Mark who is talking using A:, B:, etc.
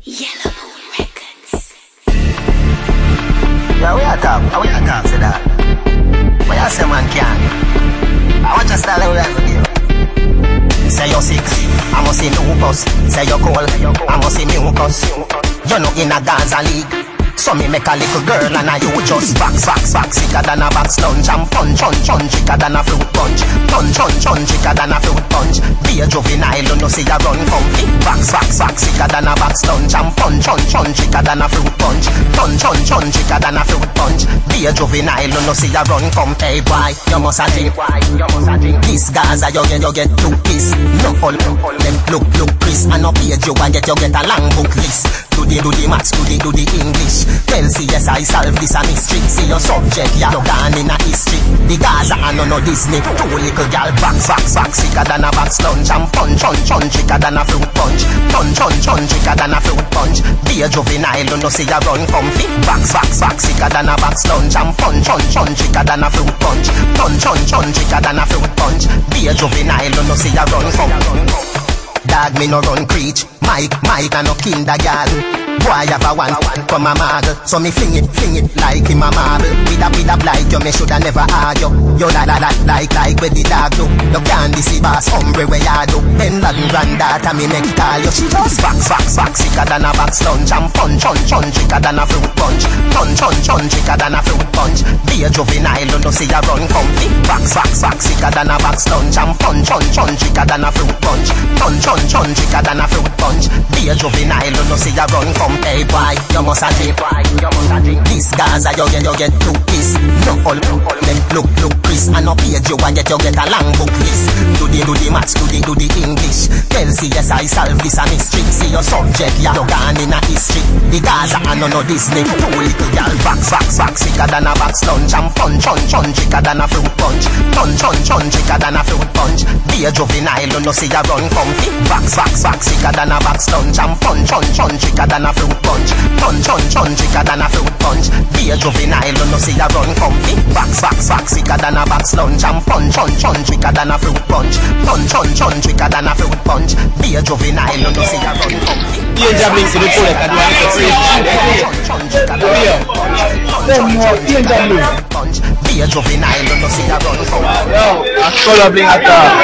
A: Yellow Records.
B: Yeah, we are talk, say that. But you say man can. I want your style we are going to give. Say you're sick, I must see mucus. Say you're cold, I must see mucus. You're not in a Gaza league. So me make a little girl and I you just back sicker than a box lunch and punch thicker than a fruit punch. Punch thicker than a fruit punch. Be a juvenile, you know see ya run comfy. Back sicker than a box lunch and punch thicker than a fruit punch. Punch thicker than a fruit punch. Be a juvenile, you know see ya run comfy. Hey boy, you must a drink. This Gaza you get two piece. No all them look Chris and no page you and get a long book list. Do the maths, do the English. Tell CSI solve this a mystery. See your subject, ya no gone in a history. The Gaza and no Disney. Two little gal back sicker than a box lunch and punch thicker than a fruit punch. Punch thicker than a fruit punch. Be a juvenile, you know see ya run comfy. Back sicker than a box lunch and punch thicker than a fruit punch. Punch thicker than a fruit punch. Be a juvenile, you know see ya run comfy. Dog me no run creech, Mike and no kinder gal. Boy have a one, come a marble. So me fling it like him a marble. With a blight you me shoulda never argue. You like where the dog do. You can't deceive us hombre where you do. Ben Laden granddaughter me make call you. She just back sicker than a box lunch and punch thicker than a fruit punch. Punch thicker than a fruit punch. Be a juvenile you know see ya run comfy. Back sicker than a box lunch and punch thicker than a fruit punch. Punch thicker than a fruit punch. Be a juvenile you know see ya run comfy. Hey boy, you must a drink. This Gaza you get two piece. No all them look Chris and no page you and get a long book list. Do the maths, do the English. Tell CSI solve this a mystery. See your subject, ya no gone in a history. The Gaza and no Disney. Two little gal back sicker than a box lunch and punch thicker than a fruit punch. Punch thicker than a fruit punch. Be a juvenile, you know see ya run comfy. Back sicker than a box lunch and punch thicker than a fruit punch. Punch thicker than a fruit punch. Be a juvenile, you know see ya run comfy. Back sicker than a box lunch and punch thicker than a fruit punch. Punch thicker than a fruit punch. Be a juvenile, you know see ya run comfy.
C: Danger Blinks to the bullet and
B: be a juvenile, you know see ya run comfy.
C: Yo, a color bling attack.